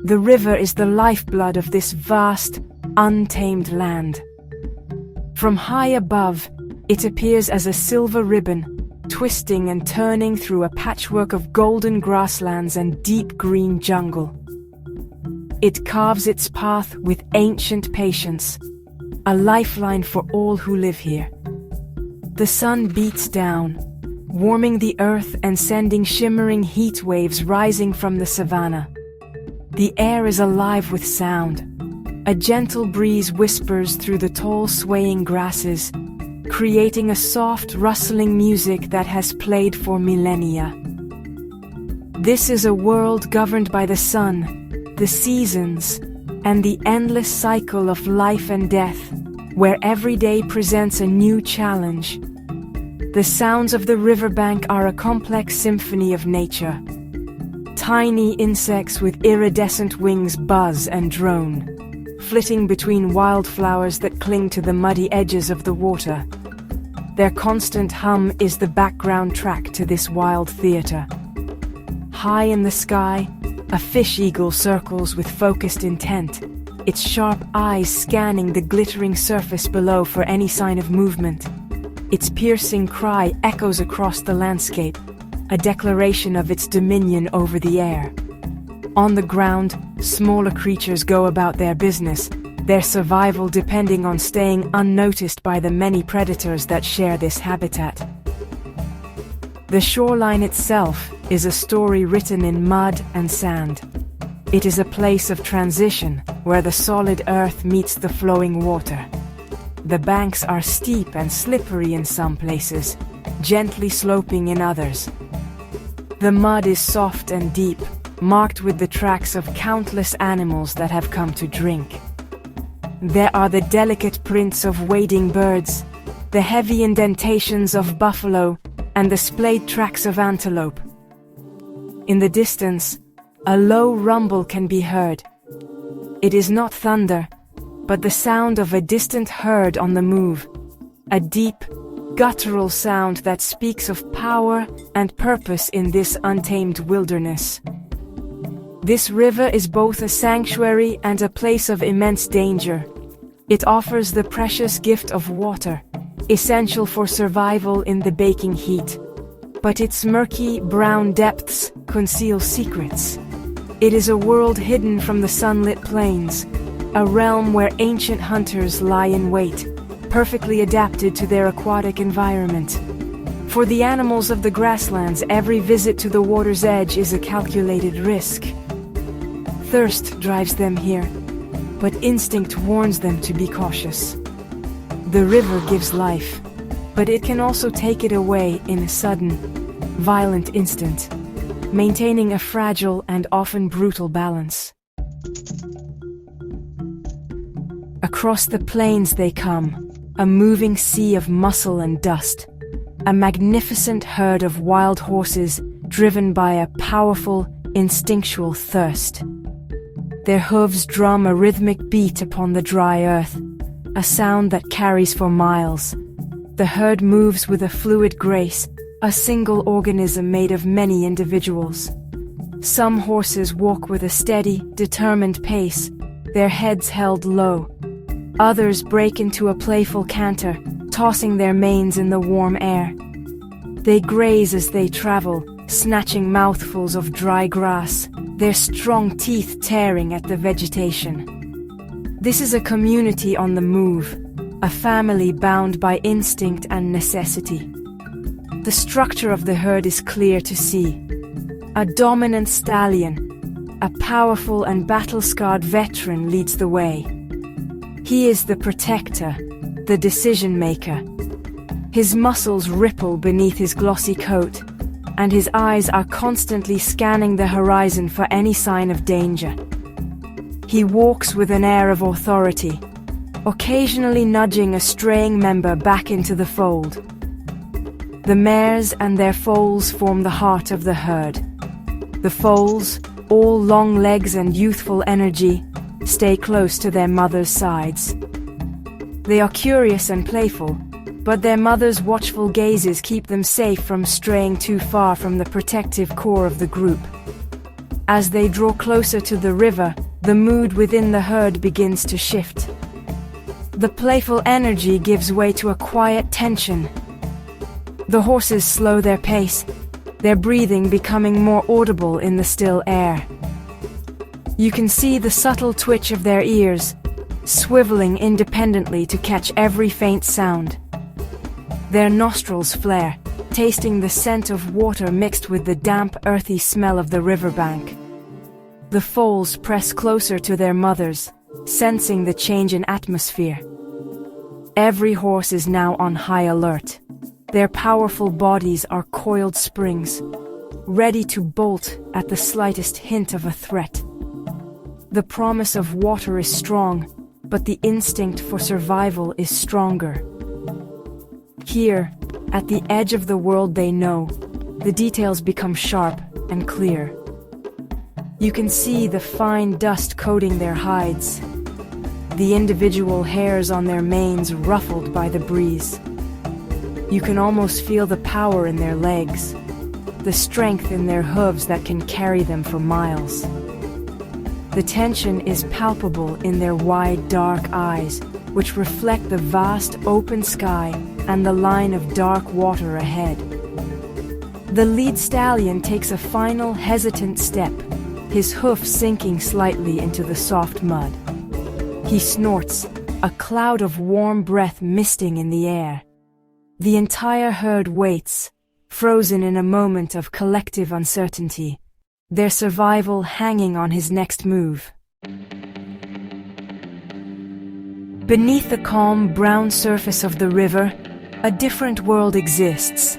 The river is the lifeblood of this vast, untamed land. From high above, it appears as a silver ribbon, twisting and turning through a patchwork of golden grasslands and deep green jungle. It carves its path with ancient patience, a lifeline for all who live here. The sun beats down, warming the earth and sending shimmering heat waves rising from the savanna. The air is alive with sound. A gentle breeze whispers through the tall swaying grasses, creating a soft, rustling music that has played for millennia. This is a world governed by the sun, the seasons, and the endless cycle of life and death, where every day presents a new challenge. The sounds of the riverbank are a complex symphony of nature. Tiny insects with iridescent wings buzz and drone, flitting between wildflowers that cling to the muddy edges of the water. Their constant hum is the background track to this wild theater. High in the sky, a fish eagle circles with focused intent, its sharp eyes scanning the glittering surface below for any sign of movement. Its piercing cry echoes across the landscape, a declaration of its dominion over the air. On the ground, smaller creatures go about their business, their survival depending on staying unnoticed by the many predators that share this habitat. The shoreline itself is a story written in mud and sand. It is a place of transition where the solid earth meets the flowing water. The banks are steep and slippery in some places, gently sloping in others. The mud is soft and deep, marked with the tracks of countless animals that have come to drink. There are the delicate prints of wading birds, the heavy indentations of buffalo, and the splayed tracks of antelope. In the distance, a low rumble can be heard. It is not thunder, but the sound of a distant herd on the move, a deep, guttural sound that speaks of power and purpose in this untamed wilderness. This river is both a sanctuary and a place of immense danger. It offers the precious gift of water, essential for survival in the baking heat. But its murky, brown depths conceal secrets. It is a world hidden from the sunlit plains, a realm where ancient hunters lie in wait, perfectly adapted to their aquatic environment. For the animals of the grasslands, every visit to the water's edge is a calculated risk. Thirst drives them here, but instinct warns them to be cautious. The river gives life, but it can also take it away in a sudden, violent instant, maintaining a fragile and often brutal balance. Across the plains they come, a moving sea of muscle and dust, a magnificent herd of wild horses driven by a powerful, instinctual thirst. Their hooves drum a rhythmic beat upon the dry earth, a sound that carries for miles. The herd moves with a fluid grace, a single organism made of many individuals. Some horses walk with a steady, determined pace, their heads held low. Others break into a playful canter, tossing their manes in the warm air. They graze as they travel, snatching mouthfuls of dry grass, their strong teeth tearing at the vegetation. This is a community on the move, a family bound by instinct and necessity. The structure of the herd is clear to see. A dominant stallion, a powerful and battle-scarred veteran leads the way. He is the protector, the decision-maker. His muscles ripple beneath his glossy coat, and his eyes are constantly scanning the horizon for any sign of danger. He walks with an air of authority, occasionally nudging a straying member back into the fold. The mares and their foals form the heart of the herd. The foals, all long legs and youthful energy, stay close to their mother's sides. They are curious and playful, but their mother's watchful gazes keep them safe from straying too far from the protective core of the group. As they draw closer to the river, the mood within the herd begins to shift. The playful energy gives way to a quiet tension. The horses slow their pace, their breathing becoming more audible in the still air. You can see the subtle twitch of their ears, swiveling independently to catch every faint sound. Their nostrils flare, tasting the scent of water mixed with the damp, earthy smell of the riverbank. The foals press closer to their mothers, sensing the change in atmosphere. Every horse is now on high alert. Their powerful bodies are coiled springs, ready to bolt at the slightest hint of a threat. The promise of water is strong, but the instinct for survival is stronger. Here, at the edge of the world they know, the details become sharp and clear. You can see the fine dust coating their hides, the individual hairs on their manes ruffled by the breeze. You can almost feel the power in their legs, the strength in their hooves that can carry them for miles. The tension is palpable in their wide, dark eyes, which reflect the vast open sky and the line of dark water ahead. The lead stallion takes a final hesitant step, his hoof sinking slightly into the soft mud. He snorts, a cloud of warm breath misting in the air. The entire herd waits, frozen in a moment of collective uncertainty, their survival hanging on his next move. Beneath the calm, brown surface of the river, a different world exists.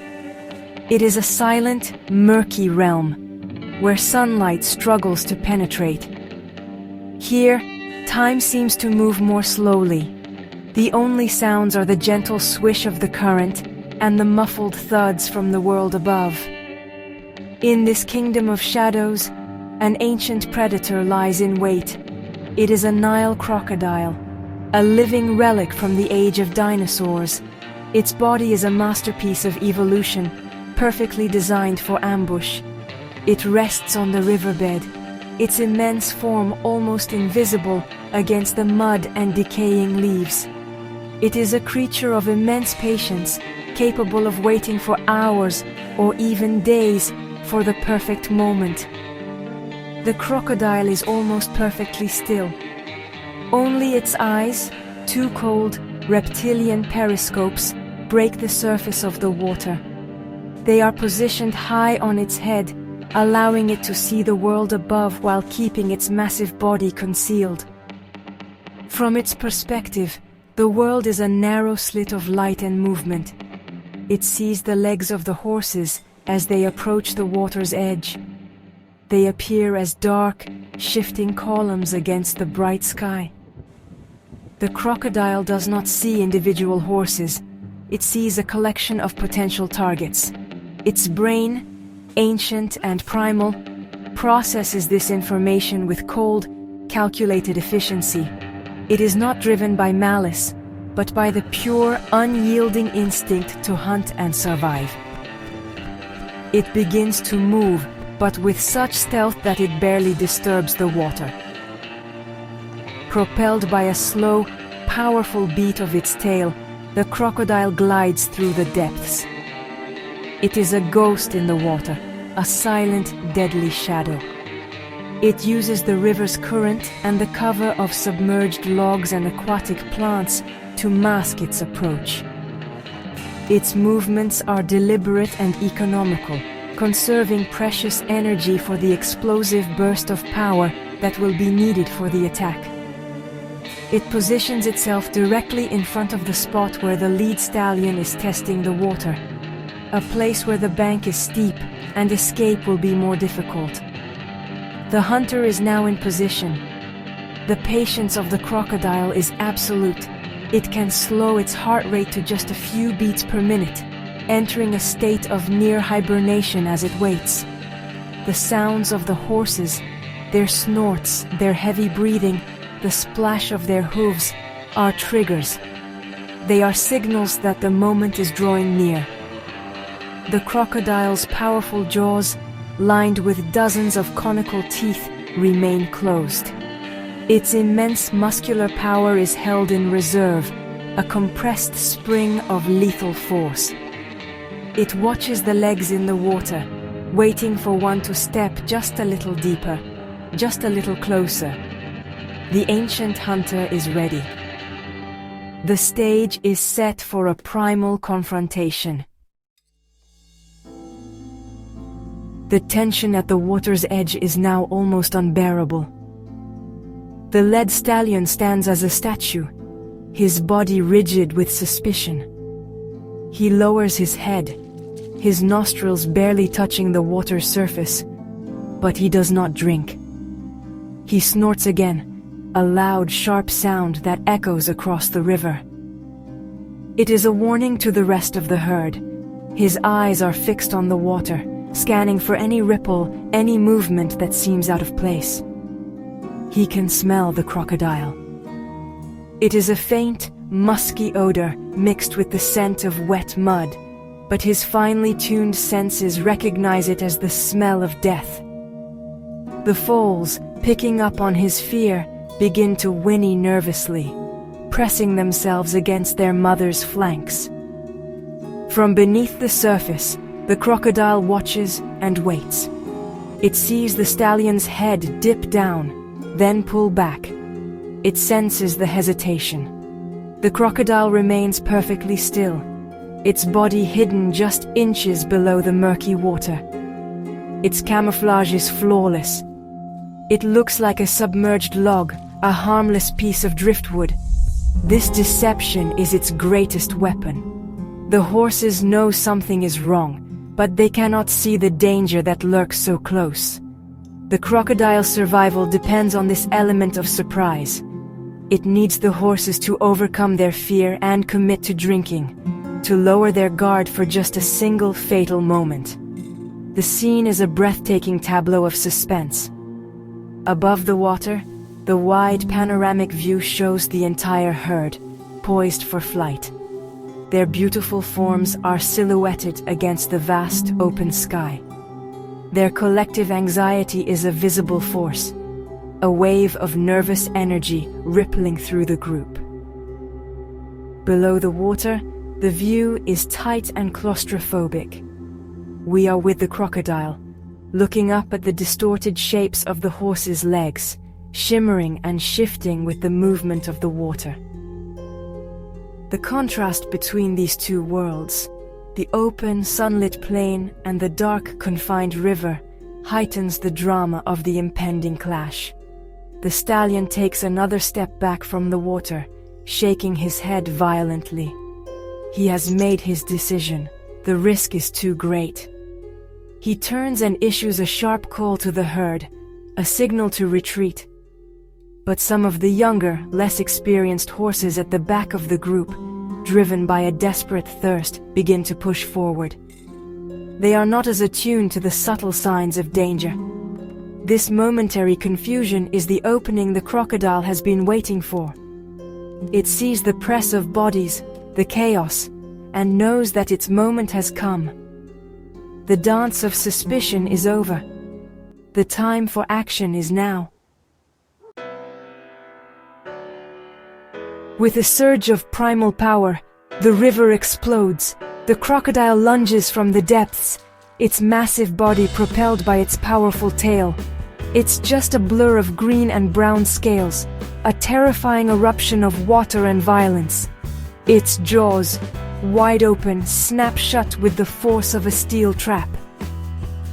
It is a silent, murky realm, where sunlight struggles to penetrate. Here, time seems to move more slowly. The only sounds are the gentle swish of the current and the muffled thuds from the world above. In this kingdom of shadows, an ancient predator lies in wait. It is a Nile crocodile, a living relic from the age of dinosaurs. Its body is a masterpiece of evolution, perfectly designed for ambush. It rests on the riverbed, its immense form almost invisible against the mud and decaying leaves. It is a creature of immense patience, capable of waiting for hours or even days for the perfect moment. The crocodile is almost perfectly still. Only its eyes, two cold, reptilian periscopes, break the surface of the water. They are positioned high on its head, allowing it to see the world above while keeping its massive body concealed. From its perspective, the world is a narrow slit of light and movement. It sees the legs of the horses as they approach the water's edge. They appear as dark, shifting columns against the bright sky. The crocodile does not see individual horses. It sees a collection of potential targets. Its brain, ancient and primal, processes this information with cold, calculated efficiency. It is not driven by malice, but by the pure, unyielding instinct to hunt and survive. It begins to move, but with such stealth that it barely disturbs the water. Propelled by a slow, powerful beat of its tail, the crocodile glides through the depths. It is a ghost in the water, a silent, deadly shadow. It uses the river's current and the cover of submerged logs and aquatic plants to mask its approach. Its movements are deliberate and economical, conserving precious energy for the explosive burst of power that will be needed for the attack. It positions itself directly in front of the spot where the lead stallion is testing the water, a place where the bank is steep and escape will be more difficult. The hunter is now in position. The patience of the crocodile is absolute. It can slow its heart rate to just a few beats per minute, entering a state of near hibernation as it waits. The sounds of the horses, their snorts, their heavy breathing, the splash of their hooves, are triggers. They are signals that the moment is drawing near. The crocodile's powerful jaws, lined with dozens of conical teeth, remain closed. Its immense muscular power is held in reserve, a compressed spring of lethal force. It watches the legs in the water, waiting for one to step just a little deeper, just a little closer. The ancient hunter is ready. The stage is set for a primal confrontation. The tension at the water's edge is now almost unbearable. The lead stallion stands as a statue, his body rigid with suspicion. He lowers his head, his nostrils barely touching the water's surface, but he does not drink. He snorts again, a loud, sharp sound that echoes across the river. It is a warning to the rest of the herd. His eyes are fixed on the water, scanning for any ripple, any movement that seems out of place. He can smell the crocodile. It is a faint, musky odor mixed with the scent of wet mud, but his finely tuned senses recognize it as the smell of death. The foals, picking up on his fear, begin to whinny nervously, pressing themselves against their mother's flanks. From beneath the surface, the crocodile watches and waits. It sees the stallion's head dip down, then pull back. It senses the hesitation. The crocodile remains perfectly still, its body hidden just inches below the murky water. Its camouflage is flawless. It looks like a submerged log, a harmless piece of driftwood. This deception is its greatest weapon. The horses know something is wrong, but they cannot see the danger that lurks so close. The crocodile's survival depends on this element of surprise. It needs the horses to overcome their fear and commit to drinking, to lower their guard for just a single fatal moment. The scene is a breathtaking tableau of suspense. Above the water, the wide panoramic view shows the entire herd, poised for flight. Their beautiful forms are silhouetted against the vast open sky. Their collective anxiety is a visible force, a wave of nervous energy rippling through the group. Below the water, the view is tight and claustrophobic. We are with the crocodile, looking up at the distorted shapes of the horse's legs, shimmering and shifting with the movement of the water. The contrast between these two worlds, the open, sunlit plain and the dark, confined river, heightens the drama of the impending clash. The stallion takes another step back from the water, shaking his head violently. He has made his decision. The risk is too great. He turns and issues a sharp call to the herd, a signal to retreat. But some of the younger, less experienced horses at the back of the group, driven by a desperate thirst, begin to push forward. They are not as attuned to the subtle signs of danger. This momentary confusion is the opening the crocodile has been waiting for. It sees the press of bodies, the chaos, and knows that its moment has come. The dance of suspicion is over. The time for action is now. With a surge of primal power, the river explodes. The crocodile lunges from the depths, its massive body propelled by its powerful tail. It's just a blur of green and brown scales, a terrifying eruption of water and violence. Its jaws, wide open, snap shut with the force of a steel trap.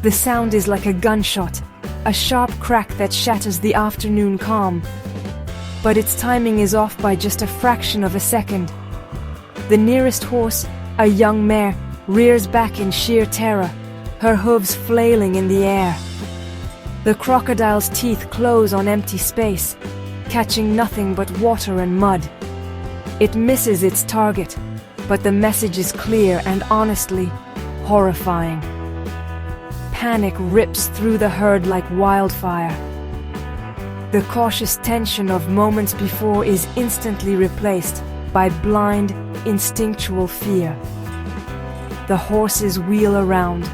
The sound is like a gunshot, a sharp crack that shatters the afternoon calm. But its timing is off by just a fraction of a second. The nearest horse, a young mare, rears back in sheer terror, her hooves flailing in the air. The crocodile's teeth close on empty space, catching nothing but water and mud. It misses its target, but the message is clear and honestly horrifying. Panic rips through the herd like wildfire. The cautious tension of moments before is instantly replaced by blind, instinctual fear. The horses wheel around,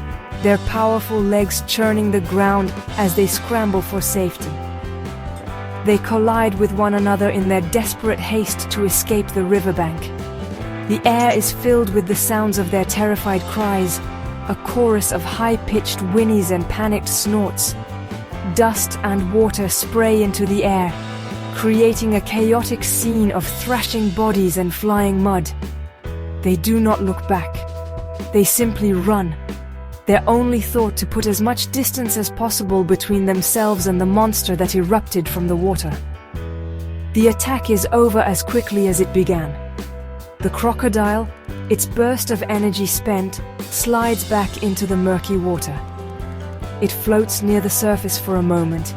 their powerful legs churning the ground as they scramble for safety. They collide with one another in their desperate haste to escape the riverbank. The air is filled with the sounds of their terrified cries, a chorus of high-pitched whinnies and panicked snorts. Dust and water spray into the air, creating a chaotic scene of thrashing bodies and flying mud. They do not look back. They simply run, their only thought to put as much distance as possible between themselves and the monster that erupted from the water. The attack is over as quickly as it began. The crocodile, its burst of energy spent, slides back into the murky water. It floats near the surface for a moment,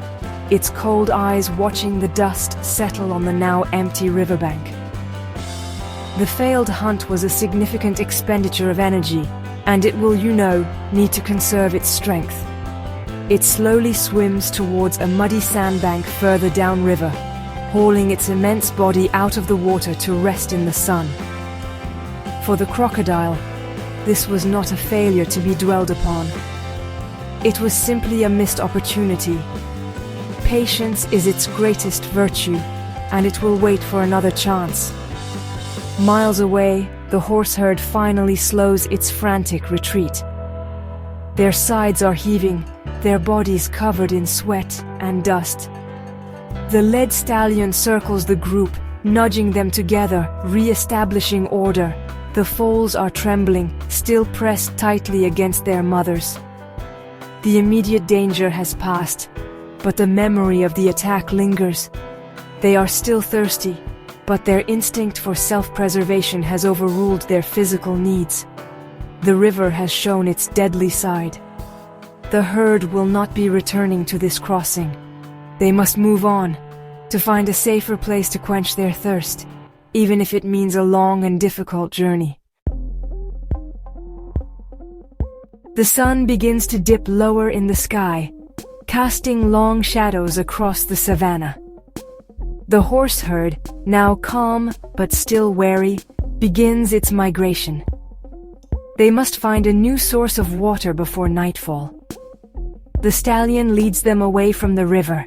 its cold eyes watching the dust settle on the now empty riverbank. The failed hunt was a significant expenditure of energy, and it will, need to conserve its strength. It slowly swims towards a muddy sandbank further downriver, hauling its immense body out of the water to rest in the sun. For the crocodile, this was not a failure to be dwelled upon. It was simply a missed opportunity. Patience is its greatest virtue, and it will wait for another chance. Miles away, the horse herd finally slows its frantic retreat. Their sides are heaving, their bodies covered in sweat and dust. The led stallion circles the group, nudging them together, re-establishing order. The foals are trembling, still pressed tightly against their mothers. The immediate danger has passed, but the memory of the attack lingers. They are still thirsty, but their instinct for self-preservation has overruled their physical needs. The river has shown its deadly side. The herd will not be returning to this crossing. They must move on, to find a safer place to quench their thirst, even if it means a long and difficult journey. The sun begins to dip lower in the sky, casting long shadows across the savanna. The horse herd, now calm but still wary, begins its migration. They must find a new source of water before nightfall. The stallion leads them away from the river,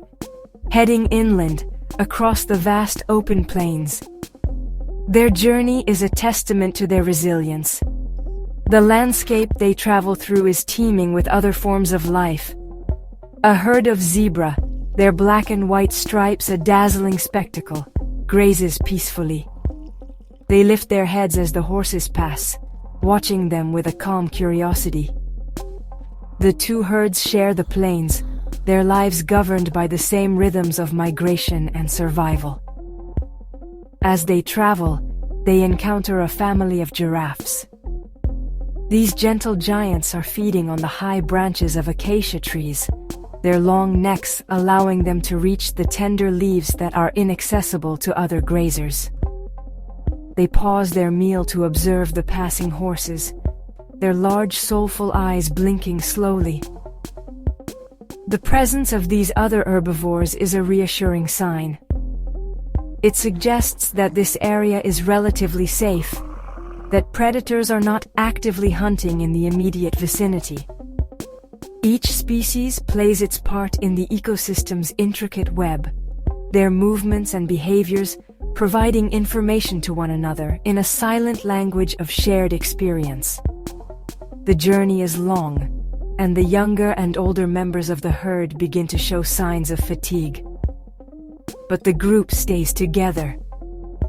heading inland, across the vast open plains. Their journey is a testament to their resilience. The landscape they travel through is teeming with other forms of life. A herd of zebra, their black and white stripes a dazzling spectacle, grazes peacefully. They lift their heads as the horses pass, watching them with a calm curiosity. The two herds share the plains, their lives governed by the same rhythms of migration and survival. As they travel, they encounter a family of giraffes. These gentle giants are feeding on the high branches of acacia trees, their long necks allowing them to reach the tender leaves that are inaccessible to other grazers. They pause their meal to observe the passing horses, their large soulful eyes blinking slowly. The presence of these other herbivores is a reassuring sign. It suggests that this area is relatively safe, that predators are not actively hunting in the immediate vicinity. Each species plays its part in the ecosystem's intricate web, their movements and behaviors providing information to one another in a silent language of shared experience. The journey is long, and the younger and older members of the herd begin to show signs of fatigue. But the group stays together,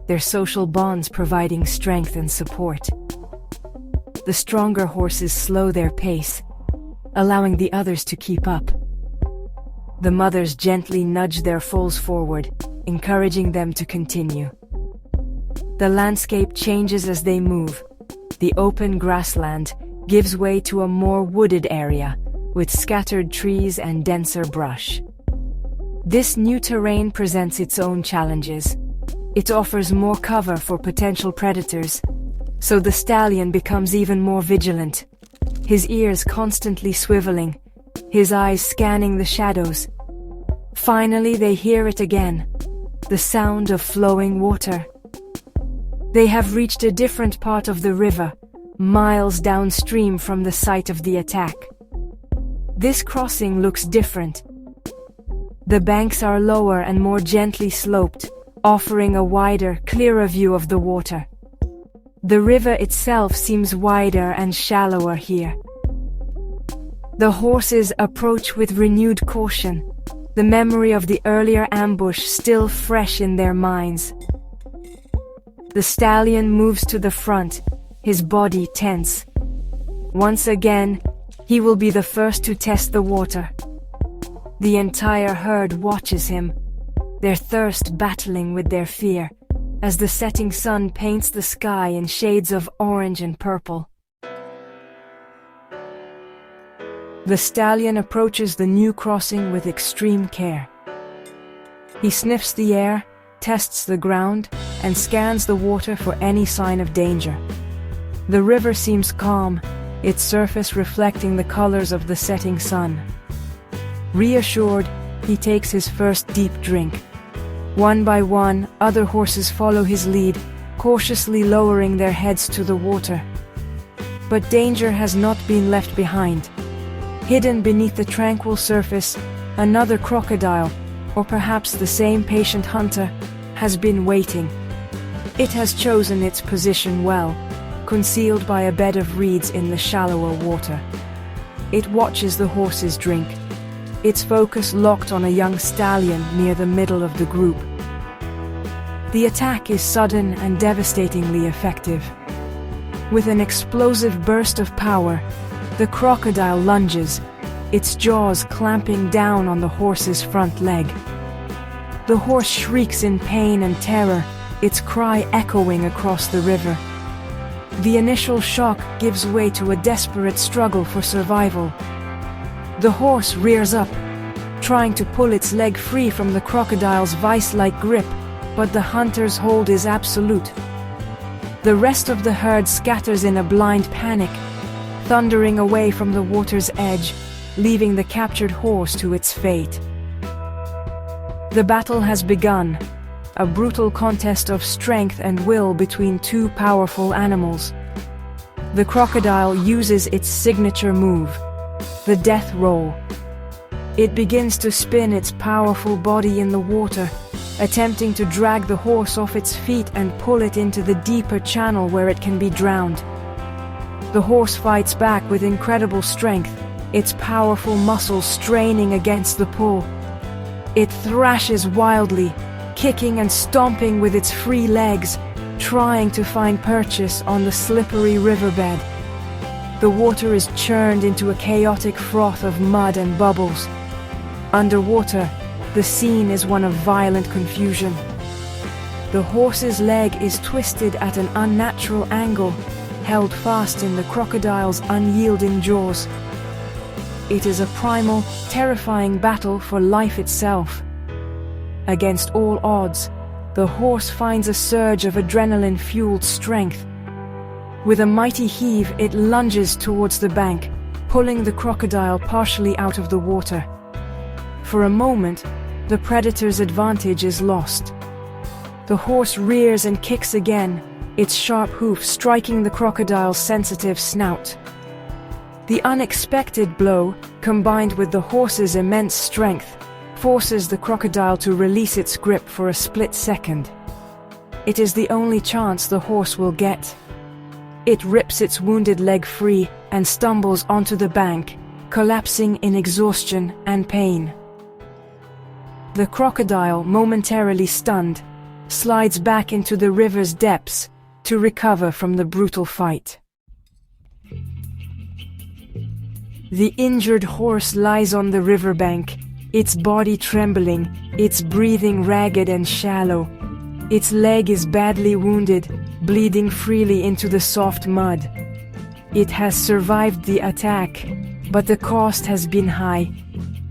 their social bonds providing strength and support. The stronger horses slow their pace, allowing the others to keep up. The mothers gently nudge their foals forward, encouraging them to continue. The landscape changes as they move. The open grassland gives way to a more wooded area, with scattered trees and denser brush. This new terrain presents its own challenges. It offers more cover for potential predators, so the stallion becomes even more vigilant, his ears constantly swiveling, his eyes scanning the shadows. Finally, they hear it again, the sound of flowing water. They have reached a different part of the river, miles downstream from the site of the attack. This crossing looks different. The banks are lower and more gently sloped, offering a wider, clearer view of the water. The river itself seems wider and shallower here. The horses approach with renewed caution, the memory of the earlier ambush still fresh in their minds. The stallion moves to the front, his body tense. Once again, he will be the first to test the water. The entire herd watches him, their thirst battling with their fear, as the setting sun paints the sky in shades of orange and purple. The stallion approaches the new crossing with extreme care. He sniffs the air, tests the ground, and scans the water for any sign of danger. The river seems calm, its surface reflecting the colors of the setting sun. Reassured, he takes his first deep drink. One by one, other horses follow his lead, cautiously lowering their heads to the water. But danger has not been left behind. Hidden beneath the tranquil surface, another crocodile, or perhaps the same patient hunter, has been waiting. It has chosen its position well, concealed by a bed of reeds in the shallower water. It watches the horses drink, its focus locked on a young stallion near the middle of the group. The attack is sudden and devastatingly effective. With an explosive burst of power, the crocodile lunges, its jaws clamping down on the horse's front leg. The horse shrieks in pain and terror, its cry echoing across the river. The initial shock gives way to a desperate struggle for survival. The horse rears up, trying to pull its leg free from the crocodile's vice-like grip, but the hunter's hold is absolute. The rest of the herd scatters in a blind panic, thundering away from the water's edge, leaving the captured horse to its fate. The battle has begun, a brutal contest of strength and will between two powerful animals. The crocodile uses its signature move, the death roll. It begins to spin its powerful body in the water, attempting to drag the horse off its feet and pull it into the deeper channel where it can be drowned. The horse fights back with incredible strength, its powerful muscles straining against the pull. It thrashes wildly, kicking and stomping with its free legs, trying to find purchase on the slippery riverbed. The water is churned into a chaotic froth of mud and bubbles. Underwater, the scene is one of violent confusion. The horse's leg is twisted at an unnatural angle, held fast in the crocodile's unyielding jaws. It is a primal, terrifying battle for life itself. Against all odds, the horse finds a surge of adrenaline-fueled strength. With a mighty heave, it lunges towards the bank, pulling the crocodile partially out of the water. For a moment, the predator's advantage is lost. The horse rears and kicks again, its sharp hoof striking the crocodile's sensitive snout. The unexpected blow, combined with the horse's immense strength, forces the crocodile to release its grip for a split second. It is the only chance the horse will get. It rips its wounded leg free and stumbles onto the bank, collapsing in exhaustion and pain. The crocodile, momentarily stunned, slides back into the river's depths to recover from the brutal fight. The injured horse lies on the riverbank, its body trembling, its breathing ragged and shallow. Its leg is badly wounded, bleeding freely into the soft mud. It has survived the attack, but the cost has been high.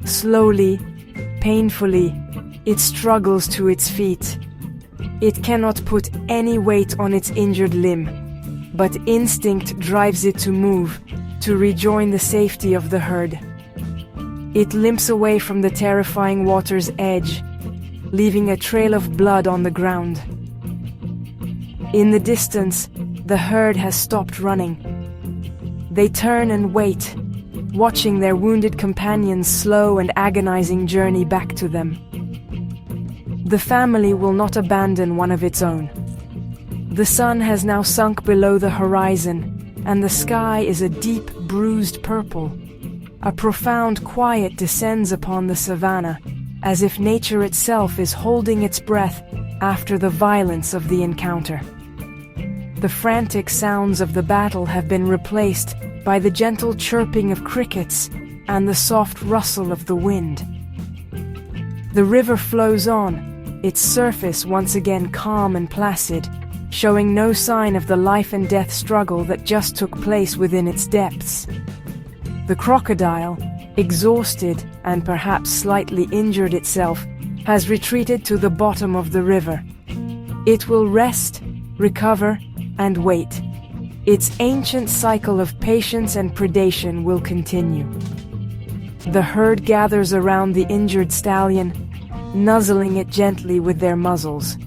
Slowly, painfully, it struggles to its feet. It cannot put any weight on its injured limb, but instinct drives it to move, to rejoin the safety of the herd. It limps away from the terrifying water's edge, leaving a trail of blood on the ground. In the distance, the herd has stopped running. They turn and wait, watching their wounded companions' slow and agonizing journey back to them. The family will not abandon one of its own. The sun has now sunk below the horizon, and the sky is a deep, bruised purple. A profound quiet descends upon the savannah, as if nature itself is holding its breath after the violence of the encounter. The frantic sounds of the battle have been replaced by the gentle chirping of crickets and the soft rustle of the wind. The river flows on, its surface once again calm and placid, showing no sign of the life and death struggle that just took place within its depths. The crocodile, exhausted and perhaps slightly injured itself, has retreated to the bottom of the river. It will rest, recover, and wait. Its ancient cycle of patience and predation will continue. The herd gathers around the injured stallion, nuzzling it gently with their muzzles.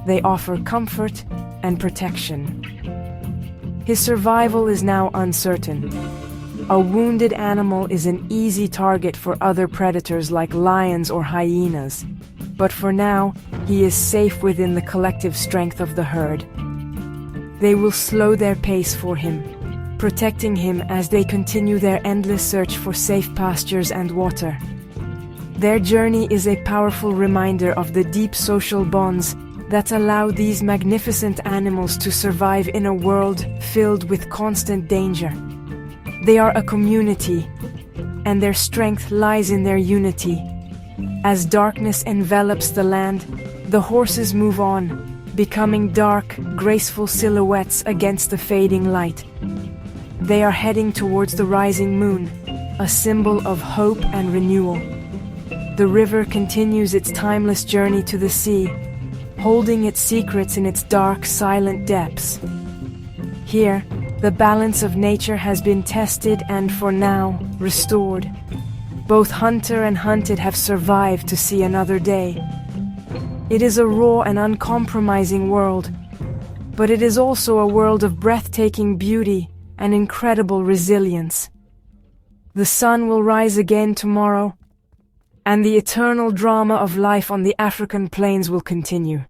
They offer comfort and protection. His survival is now uncertain. A wounded animal is an easy target for other predators like lions or hyenas, but for now, he is safe within the collective strength of the herd. They will slow their pace for him, protecting him as they continue their endless search for safe pastures and water. Their journey is a powerful reminder of the deep social bonds that allow these magnificent animals to survive in a world filled with constant danger. They are a community, and their strength lies in their unity. As darkness envelops the land, the horses move on, becoming dark, graceful silhouettes against the fading light. They are heading towards the rising moon, a symbol of hope and renewal. The river continues its timeless journey to the sea, holding its secrets in its dark, silent depths. Here, the balance of nature has been tested and, for now, restored. Both hunter and hunted have survived to see another day. It is a raw and uncompromising world, but it is also a world of breathtaking beauty and incredible resilience. The sun will rise again tomorrow, and the eternal drama of life on the African plains will continue.